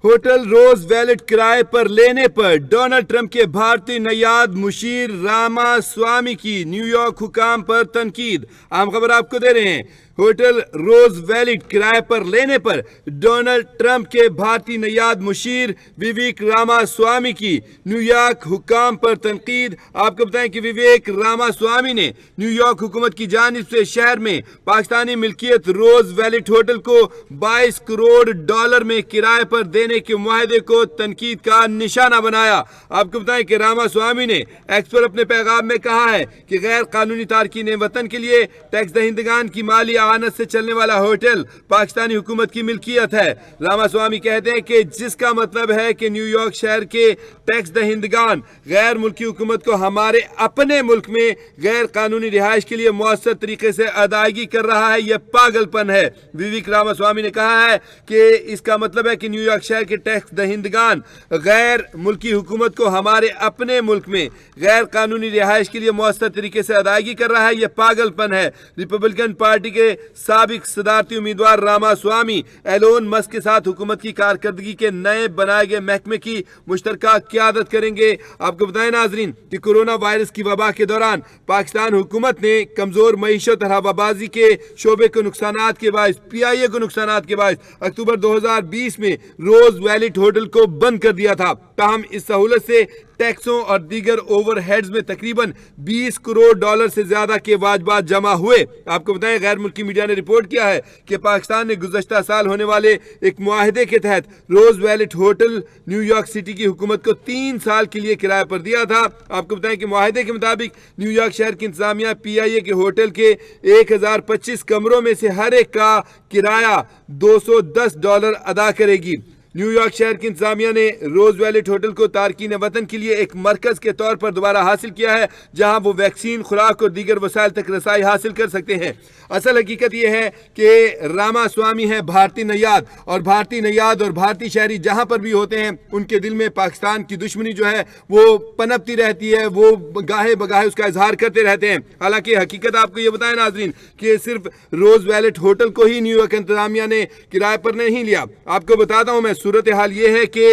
Hotel روز wallet کرائے پر لینے پر Donald Trump کے بھارتی نیاد مشیر راما سوامی کی نیو یارک حکام پر تنقید۔ اہم خبر آپ کو دے رہے ہیں۔ ہوٹل روز ویلٹ کرائے پر لینے پر ڈونلڈ ٹرمپ کے بھارتی نیاد مشیر وویک راما سوامی کی نیو یارک حکام پر تنقید۔ آپ کو بتائیں کہ وویک راما سوامی نے نیو یارک حکومت کی جانب سے شہر میں پاکستانی ملکیت روز ویلٹ ہوٹل کو 22 کروڑ ڈالر میں کرائے پر دینے کے معاہدے کو تنقید کا نشانہ بنایا۔ آپ کو بتائیں کہ راما سوامی نے ایکس پر اپنے پیغام میں کہا ہے کہ غیر قانونی تارکین وطن کے لیے ٹیکس دہندگان کی مالی اعانت سے چلنے والا ہوٹل پاکستانی حکومت کی ملکیت ہے۔ راما سوامی کہتے ہیں کہ جس کا مطلب ہے کہ نیو یارک شہر کے ٹیکس دہندگان غیر ملکی حکومت کو ہمارے اپنے ملک میں غیر قانونی رہائش کے لیے مؤثر طریقے سے ادائیگی کر رہا ہے، یہ پاگل پن ہے۔ وویک راما سوامی نے کہا ہے کہ اس کا مطلب ہے کہ نیو یارک شہر کے ٹیکس دہندگان غیر ملکی حکومت کو ہمارے اپنے ملک میں غیر قانونی رہائش کے لیے مؤثر طریقے سے ادائیگی کر رہا ہے، یہ پاگل پن ہے۔ ریپبلکن پارٹی کے سابق صدارتی امیدوار راما سوامی ایلون مسک کے ساتھ حکومت کی کارکردگی کے نئے بنائے گئے محکمے کی مشترکہ قیادت کریں گے۔ آپ کو بتائیں ناظرین کہ کورونا وائرس کی وبا کے دوران پاکستان حکومت نے کمزور معیشت اور ہوابازی کے شعبے کو نقصانات کے باعث PIA کو نقصانات کے باعث اکتوبر 2020 میں روز ویلٹ ہوٹل کو بند کر دیا تھا۔ تاہم اس سہولت سے ٹیکسوں اور دیگر اوور ہیڈز میں تقریباً 20 کروڑ ڈالر سے زیادہ کے واجبات جمع ہوئے۔ آپ کو بتائیں غیر ملکی میڈیا نے رپورٹ کیا ہے کہ پاکستان نے گزشتہ سال ہونے والے ایک معاہدے کے تحت Roosevelt hotel New York City کی حکومت کو 3 سال کے لیے کرائے پر دیا تھا۔ آپ کو بتائیں کہ معاہدے کے مطابق نیو یارک شہر کی انتظامیہ PIA کے ہوٹل کے 1025 کمروں میں سے ہر ایک کا کرایہ $210 ادا کرے گی۔ نیو یارک شہر کی انتظامیہ نے روز ویلٹ ہوٹل کو تارکین وطن کے لیے ایک مرکز کے طور پر دوبارہ حاصل کیا ہے جہاں وہ ویکسین، خوراک اور دیگر وسائل تک رسائی حاصل کر سکتے ہیں۔ اصل حقیقت یہ ہے کہ راما سوامی ہے بھارتی نیاد، اور بھارتی نیاد اور بھارتی شہری جہاں پر بھی ہوتے ہیں ان کے دل میں پاکستان کی دشمنی جو ہے وہ پنپتی رہتی ہے، وہ گاہے بگاہے اس کا اظہار کرتے رہتے ہیں۔ حالانکہ حقیقت آپ کو یہ بتائیں ناظرین کہ صرف روز ویلٹ ہوٹل کو ہی نیو یارک انتظامیہ نے کرائے پر نہیں لیا۔ آپ کو بتاتا ہوں میں صورتحال یہ ہے کہ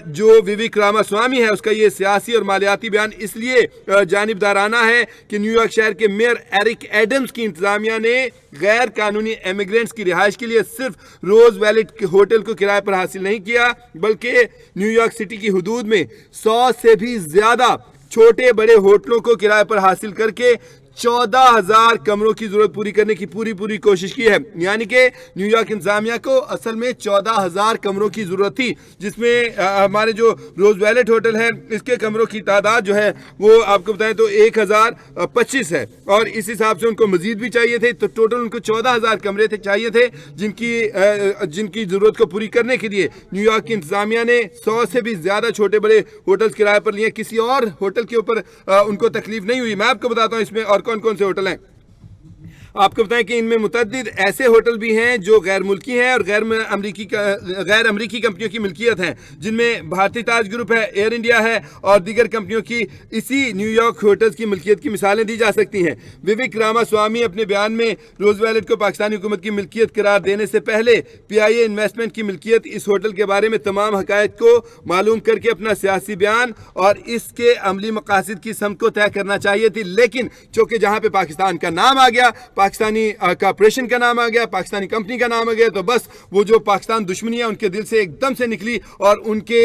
جو وویک راما سوامی ہے اس کا یہ سیاسی اور مالیاتی بیان اس لیے جانبدارانہ ہے کہ نیو یارک شہر کے میئر ایرک ایڈمز کی انتظامیہ نے غیر قانونی امیگرینٹس کی رہائش کے لیے صرف روز ویلٹ ہوٹل کو کرائے پر حاصل نہیں کیا بلکہ نیو یارک سٹی کی حدود میں 100 سے بھی زیادہ چھوٹے بڑے ہوٹلوں کو کرائے پر حاصل کر کے 14,000 کمروں کی ضرورت پوری کرنے کی پوری کوشش کی ہے۔ یعنی کہ نیو یارک انتظامیہ کو اصل میں 14,000 کمروں کی ضرورت تھی، جس میں ہمارے جو روز ویلٹ ہوٹل ہے اس کے کمروں کی تعداد جو ہے وہ آپ کو بتائیں تو 1025 ہے، اور اس حساب سے ان کو مزید بھی چاہیے تھے، تو ٹوٹل ان کو 14,000 کمرے چاہیے تھے جن کی ضرورت کو پوری کرنے کے لیے نیو یارک کی انتظامیہ نے 100 سے بھی زیادہ چھوٹے بڑے ہوٹل کرائے پر لیے۔ کسی اور ہوٹل کے اوپر ان کو تکلیف نہیں ہوئی۔ میں آپ کو بتاتا ہوں اس میں اور کون سے ہوٹل ہیں۔ آپ کو بتائیں کہ ان میں متعدد ایسے ہوٹل بھی ہیں جو غیر ملکی ہیں اور غیر امریکی کمپنیوں کی ملکیت ہیں، جن میں بھارتی تاج گروپ ہے، ایئر انڈیا ہے اور دیگر کمپنیوں کی اسی نیو یارک ہوٹلز کی ملکیت کی مثالیں دی جا سکتی ہیں۔ وویک راما سوامی اپنے بیان میں روز ویلٹ کو پاکستانی حکومت کی ملکیت قرار دینے سے پہلے PIA انویسٹمنٹ کی ملکیت اس ہوٹل کے بارے میں تمام حقائق کو معلوم کر کے اپنا سیاسی بیان اور اس کے عملی مقاصد کی سمت کو طے کرنا چاہیے تھی، لیکن چونکہ جہاں پہ پاکستان کا نام آ گیا، پاکستانی کارپوریشن کا نام آ گیا، پاکستانی کمپنی کا نام آ گیا، تو بس وہ جو پاکستان دشمنی ہے ان کے دل سے ایک دم سے نکلی اور ان کے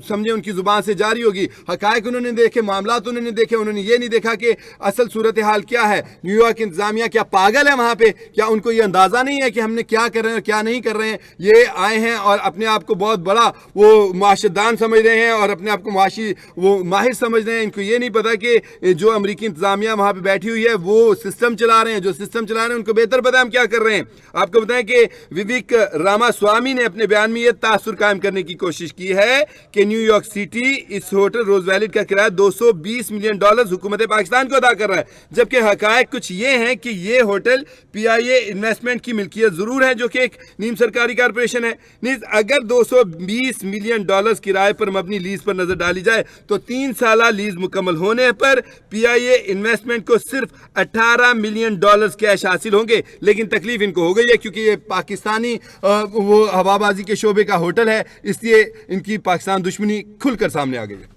سمجھے ان کی زبان سے جاری ہوگی۔ حقائق انہوں نے دیکھے، معاملات انہوں نے دیکھے، انہوں نے یہ نہیں دیکھا کہ اصل صورتحال کیا ہے۔ نیو یارک انتظامیہ کیا پاگل ہے وہاں پہ؟ کیا ان کو یہ اندازہ نہیں ہے کہ ہم نے کیا کر رہے ہیں اور کیا نہیں کر رہے ہیں؟ یہ آئے ہیں اور اپنے آپ کو بہت بڑا وہ معاشرت دان سمجھ رہے ہیں اور اپنے آپ کو معاشی وہ ماہر سمجھ رہے ہیں۔ ان کو یہ نہیں پتا کہ جو امریکی انتظامیہ وہاں پہ بیٹھی ہوئی ہے وہ سسٹم چلا رہے ہیں، جو سسٹم چلا رہے ہیں ان کو بہتر پتا ہے ہم کیا کر رہے ہیں۔ آپ کو بتائیں کہ وویک راما سوامی نے اپنے بیان میں یہ تاثر قائم کرنے کی کوشش کی ہے کہ نیو یارک سٹی اس ہوٹل روز ویلٹ کا کرایہ $220 ملین حکومت پاکستان کو ادا کر رہا ہے، جبکہ حقائق کچھ یہ ہیں کہ یہ ہوٹل PIA انویسٹمنٹ کی ملکیت ضرور ہے جو کہ ایک نیم سرکاری کارپوریشن ہے۔ نیز اگر $220 ملین کرائے پر مبنی لیز پر نظر ڈالی جائے تو 3 سالہ لیز مکمل ہونے پر PIA انویسٹمنٹ کو صرف $18 ملین کیش ایش حاصل ہوں گے، لیکن تکلیف ان کو ہو گئی ہے کیونکہ یہ پاکستانی وہ ہوا بازی کے شعبے کا ہوٹل ہے، اس لیے ان کی پاکستان دشمنی کھل کر سامنے آ گئی ہے۔